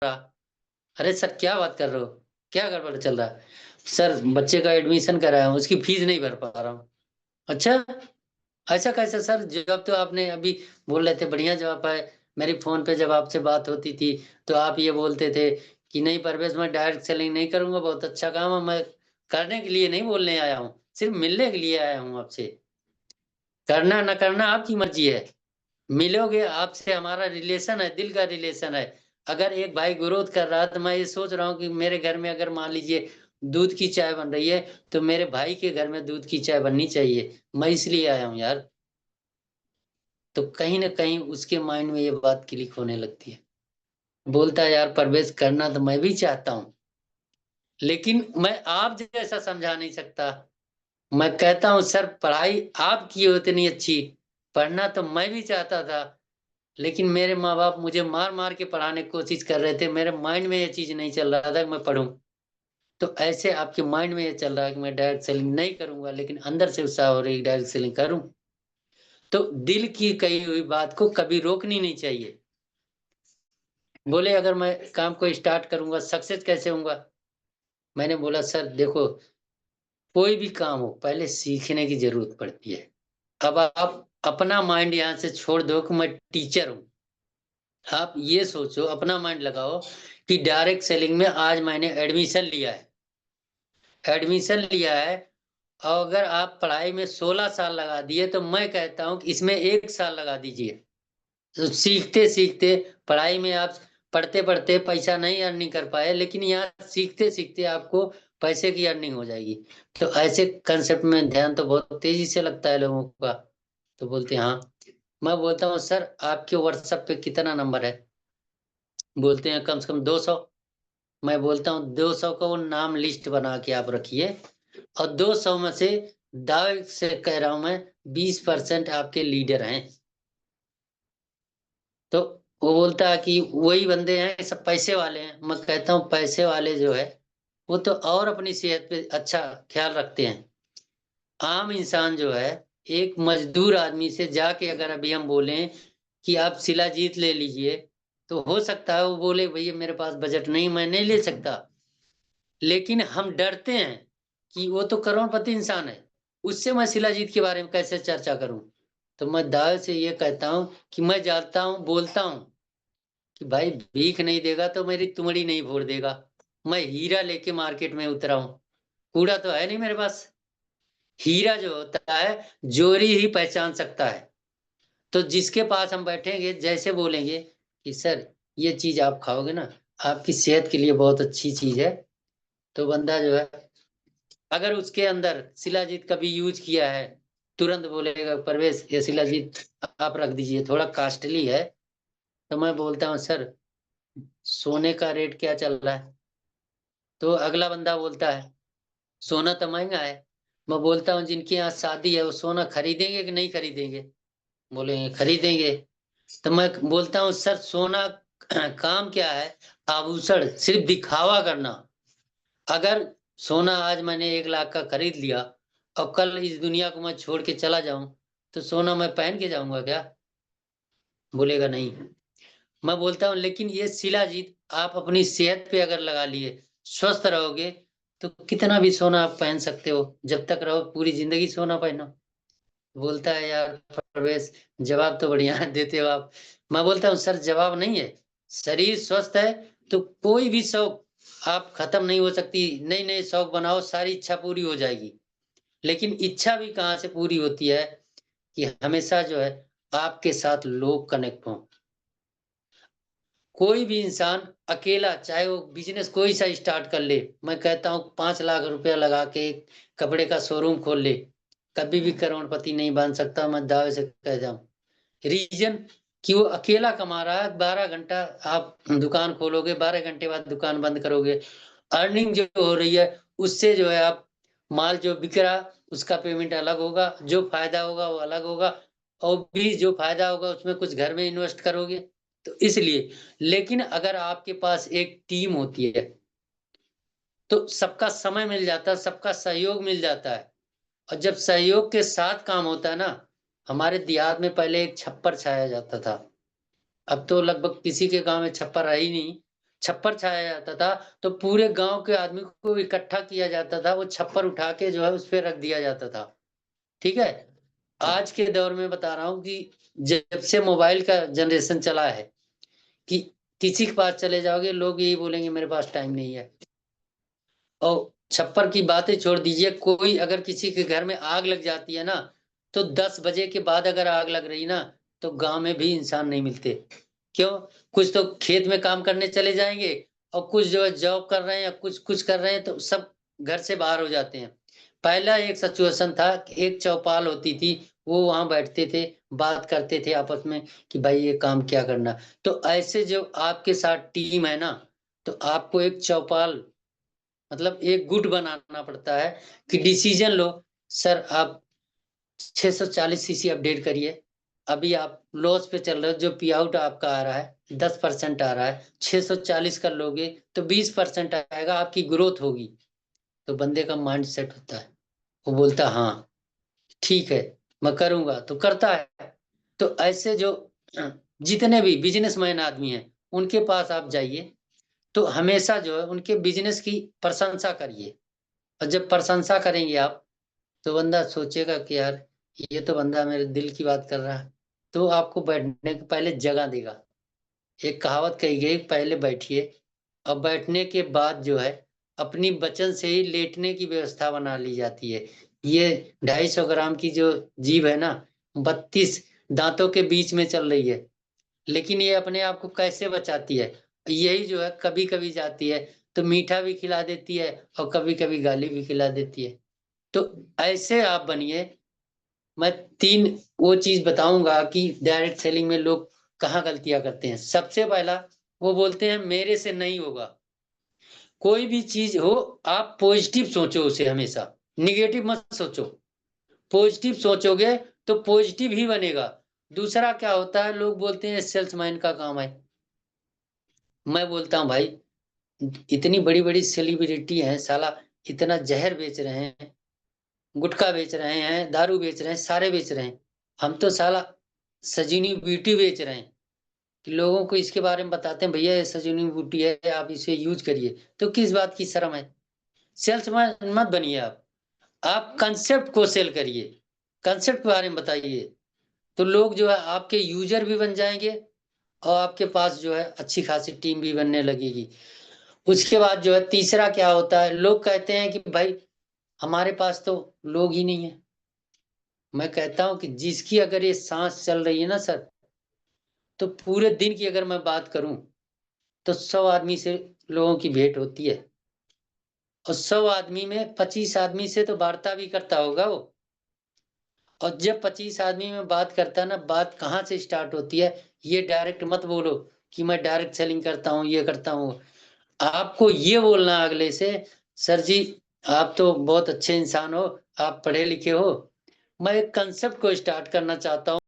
रहा। अरे सर क्या बात कर रहे हो? क्या गड़बड़ चल रहा है? सर बच्चे का एडमिशन कराया हूँ, उसकी फीस नहीं भर पा रहा हूँ। अच्छा, ऐसा कैसे सर? जवाब तो आपने अभी बोल रहे थे, बढ़िया जवाब है। मेरी फ़ोन पे जब आपसे बात होती थी, तो आप ये बोलते थे कि नहीं परवेज़, मैं डायरेक्ट सेलिंग नहीं करूँगा, बहुत अच्छा काम है, मैं करने के लिए नहीं बोलने आया हूँ, सिर्फ़ मिलने के लिए आया हूँ आपसे। करना ना करना आपकी मर्ज़ी है। मिलोगे, आपसे हमारा रिलेशन है, दिल का रिलेशन है। अगर एक भाई विरोध कर रहा है, तो मैं ये सोच रहा हूँ कि मेरे घर में अगर मान लीजिए दूध की चाय बन रही है, तो मेरे भाई के घर में दूध की चाय बननी चाहिए। मैं इसलिए आया हूँ यार। तो कहीं न कहीं उसके माइंड में ये बात क्लिक होने लगती है। बोलता है यार परवेज़, करना तो मैं भी चाहता हूँ, लेकिन मैं आप जैसा समझा नहीं सकता। मैं कहता हूँ सर पढ़ाई आप की हो इतनी अच्छी, पढ़ना तो मैं भी चाहता था, लेकिन मेरे माँ-बाप मुझे मार-मार के पढ़ाने की कोशिश कर रहे थे। मेरे माइंड में ये चीज़ नहीं चल रहा था कि मैं पढ़ूँ। तो ऐसे आपके माइंड में ये चल रहा है कि मैं डायरेक्ट सेलिंग नहीं करूँगा, लेकिन अंदर से उत्साह हो रही है डायरेक्ट सेलिंग करूँ। तो दिल की कही हुई बात को कभी रोकनी नहीं चाहिए। बोले अगर मैं काम को स्टार्ट करूँगा, सक्सेस कैसे होऊँगा? मैंने बोला सर देखो, कोई भी काम हो पहले सीखने की ज़रूरत पड़ती है। अब आप अपना माइंड यहाँ से छोड़ दो कि मैं टीचर हूँ। आप ये सोचो, अपना माइंड लगाओ कि डायरेक्ट सेलिंग में आज मैंने एडमिशन लिया है। एडमिशन लिया है और अगर आप पढ़ाई में 16 साल लगा दिए, तो मैं कहता हूँ कि इसमें 1 साल लगा दीजिए। तो सीखते-सीखते पढ़ाई में आप पढ़ते-पढ़ते पैसा नहीं अर्निंग कर पाए, लेकिन यहाँ सीखते-सीखते आपको पैसे की अर्निंग हो जाएगी। तो ऐसे कांसेप्ट में ध्यान तो बहुत तेज़ी से लगता है लोगों का। तो बोलते हैं हाँ। मैं बोलता हूँ सर आपके व्हाट्सएप पे कितना नंबर है? बोलते हैं कम से कम 200। मैं बोलता हूँ 200 का वो नाम लिस्ट बना के आप रखिए और 200 में से दावे से कह रहा हूँ मैं 20% आपके लीडर हैं। तो वो बोलता है कि वही बंदे हैं, सब पैसे वाले हैं। मैं कहता हूँ पैसे वाले जो है, वो तो और अपनी सेहत पे अच्छा ख़्याल रखते हैं। आम इंसान जो है, एक मज़दूर आदमी से जाके अगर अभी हम बोलें कि आप शिलाजीत ले लीजिए, तो हो सकता है वो बोले भैया मेरे पास बजट नहीं, मैं नहीं ले सकता। लेकिन हम डरते हैं कि वो तो करोड़पति इंसान है, उससे मैं शिलाजीत के बारे में कैसे चर्चा करूँ? तो मैं दावे से ये कहता हूँ कि मैं जानता हूँ, बोलता हूँ कि भाई भीख नहीं देगा तो मेरी तुमड़ी नहीं फोड़ देगा। मैं हीरा लेके मार्केट में उतरा हूँ, कूड़ा तो है नहीं मेरे पास। हीरा जो होता है, जोरी ही पहचान सकता है। तो जिसके पास हम बैठेंगे, जैसे बोलेंगे कि सर ये चीज़ आप खाओगे ना, आपकी सेहत के लिए बहुत अच्छी चीज़ है, तो बंदा जो है अगर उसके अंदर शिलाजीत कभी यूज़ किया है, तुरंत बोलेगा परवेज़ ये शिलाजीत आप रख दीजिए, थोड़ा कॉस्टली है। तो मैं बोलता हूँ सर सोने का रेट क्या चल रहा है? तो अगला बंदा बोलता है सोना तो महँगा है। मैं बोलता हूँ जिनके यहाँ शादी है वो सोना खरीदेंगे कि नहीं खरीदेंगे? बोलेंगे खरीदेंगे। तो मैं बोलता हूँ सर सोना काम क्या है? आभूषण, सिर्फ़ दिखावा करना। अगर सोना आज मैंने 1 लाख का खरीद लिया और कल इस दुनिया को मैं छोड़ के चला जाऊँ, तो सोना मैं पहन के जाऊँगा क्या? बोलेगा नहीं। मैं बोलता हूँ लेकिन ये शिलाजीत आप अपनी सेहत पे अगर लगा लिए, स्वस्थ रहोगे, तो कितना भी सोना आप पहन सकते हो, जब तक रहो पूरी ज़िंदगी सोना पहनो। बोलता है यार परवेश जवाब तो बढ़िया देते हो आप। मैं बोलता हूँ सर जवाब नहीं है, शरीर स्वस्थ है तो कोई भी शौक आप खत्म नहीं हो सकती, नए-नए शौक बनाओ सारी इच्छा पूरी हो जाएगी। लेकिन इच्छा भी कहाँ से पूरी होती है कि हमेशा जो है आपके साथ लोग कनेक्ट हों। कोई भी इंसान अकेला चाहे वो बिज़नेस कोई सा स्टार्ट कर ले, मैं कहता हूँ 5 लाख रुपया लगा के एक कपड़े का शोरूम खोल ले, कभी भी करोड़पति नहीं बन सकता, मैं दावे से कहता हूँ। रीज़न कि वो अकेला कमा रहा है, 12 घंटा आप दुकान खोलोगे, 12 घंटे बाद दुकान बंद करोगे। अर्निंग जो हो रही है, उससे जो है आप माल जो बिक रहा, उसका पेमेंट अलग होगा, जो फ़ायदा होगा वो अलग होगा और भी जो फ़ायदा होगा उसमें कुछ घर में इन्वेस्ट करोगे, तो इसलिए। लेकिन अगर आपके पास एक टीम होती है, तो सबका समय मिल जाता है, सबका सहयोग मिल जाता है और जब सहयोग के साथ काम होता है ना, हमारे देहात में पहले एक छप्पर छाया जाता था। अब तो लगभग किसी के गाँव में छप्पर है ही नहीं। छप्पर छाया जाता था, तो पूरे गाँव के आदमी को इकट्ठा किया जाता था, वो छप्पर उठा के जो है उस पे रख दिया जाता था, ठीक है? आज के दौर में बता रहा हूँ कि जब से मोबाइल का जनरेशन चला है, कि किसी के पास चले जाओगे, लोग यही बोलेंगे मेरे पास टाइम नहीं है। और छप्पर की बातें छोड़ दीजिए, कोई अगर किसी के घर में आग लग जाती है ना, तो 10 बजे के बाद अगर आग लग रही ना, तो गाँव में भी इंसान नहीं मिलते। क्यों? कुछ तो खेत में काम करने चले जाएँगे और कुछ जो है जॉब कर रहे हैं या कुछ कर रहे हैं, तो सब घर से बाहर हो जाते हैं। पहला एक सिचुएशन था कि एक चौपाल होती थी, वो वहाँ बैठते थे, बात करते थे आपस में कि भाई ये काम क्या करना। तो ऐसे जो आपके साथ टीम है ना, तो आपको एक चौपाल मतलब एक गुट बनाना पड़ता है कि डिसीजन लो, सर आप 640 सीसी अपडेट करिए। अभी आप लॉस पे चल रहे हो, जो पी आउट आपका आ रहा है 10% आ रहा है, 640 कर लोगे तो 20% आएगा, आपकी ग्रोथ होगी। तो बंदे का माइंड सेट होता है, वो बोलता है हाँ, ठीक है, मैं करूँगा, तो करता है। तो ऐसे जो जितने भी बिज़नेसमैन आदमी हैं, उनके पास आप जाइए, तो हमेशा जो है उनके बिज़नेस की प्रशंसा करिए। और जब प्रशंसा करेंगे आप, तो बंदा सोचेगा कि यार ये तो बंदा मेरे दिल की बात कर रहा है, तो आपको बैठने के पहले जगह देगा। एक कहावत कही गई, पहले बैठिए और बैठने के बाद जो है अपनी वचन से ही लेटने की व्यवस्था बना ली जाती है। ये 250 ग्राम की जो जीभ है ना, 32 दाँतों के बीच में चल रही है, लेकिन ये अपने आप को कैसे बचाती है? यही जो है कभी-कभी जाती है, तो मीठा भी खिला देती है और कभी-कभी गाली भी खिला देती है। तो ऐसे आप बनिए। मैं 3 वो चीज़ बताऊँगा कि डायरेक्ट सेलिंग में लोग कहाँ गलतियाँ करते हैं। सबसे पहला, वो बोलते हैं मेरे से नहीं होगा। कोई भी चीज़ हो, आप पॉज़िटिव सोचो उसे हमेशा, नेगेटिव मत सोचो। पॉज़िटिव सोचोगे तो पॉज़िटिव ही बनेगा। दूसरा क्या होता है, लोग बोलते हैं सेल्समैन का काम है। मैं बोलता हूँ भाई, इतनी बड़ी-बड़ी सेलिब्रिटी हैं, साला इतना ज़हर बेच रहे हैं, गुटखा बेच रहे हैं, दारू बेच रहे हैं, सारे बेच रहे हैं। हम तो साला सजीनी बूटी बेच रहे हैं, कि लोगों को इसके बारे में बताते हैं, भैया ये सजीनी बूटी है, आप इसे यूज़ करिए। तो किस बात की शर्म है? सेल्समैन मत बनिए आप। आप कांसेप्ट को सेल करिए, कांसेप्ट के बारे में बताइए। तो लोग जो है आपके यूज़र भी बन जाएँगे और आपके पास जो है अच्छी खासी टीम भी बनने लगेगी। उसके बाद जो है तीसरा क्या होता है, लोग कहते हैं कि भाई हमारे पास तो लोग ही नहीं है। मैं कहता हूँ कि जिसकी अगर ये साँस चल रही है ना सर, तो पूरे दिन की अगर मैं बात करूँ, तो 100 आदमी से लोगों की भेंट होती है और 100 आदमी में 25 आदमी से तो वार्ता भी करता होगा वो। और जब 25 आदमी में बात करता है ना, बात कहाँ से स्टार्ट होती है, ये डायरेक्ट मत बोलो कि मैं डायरेक्ट सेलिंग करता हूँ, ये करता हूँ। आपको ये बोलना है अगले से, सर जी, आप तो बहुत अच्छे इंसान हो, आप पढ़े लिखे हो। मैं एक कांसेप्ट को स्टार्ट करना चाहता हूँ।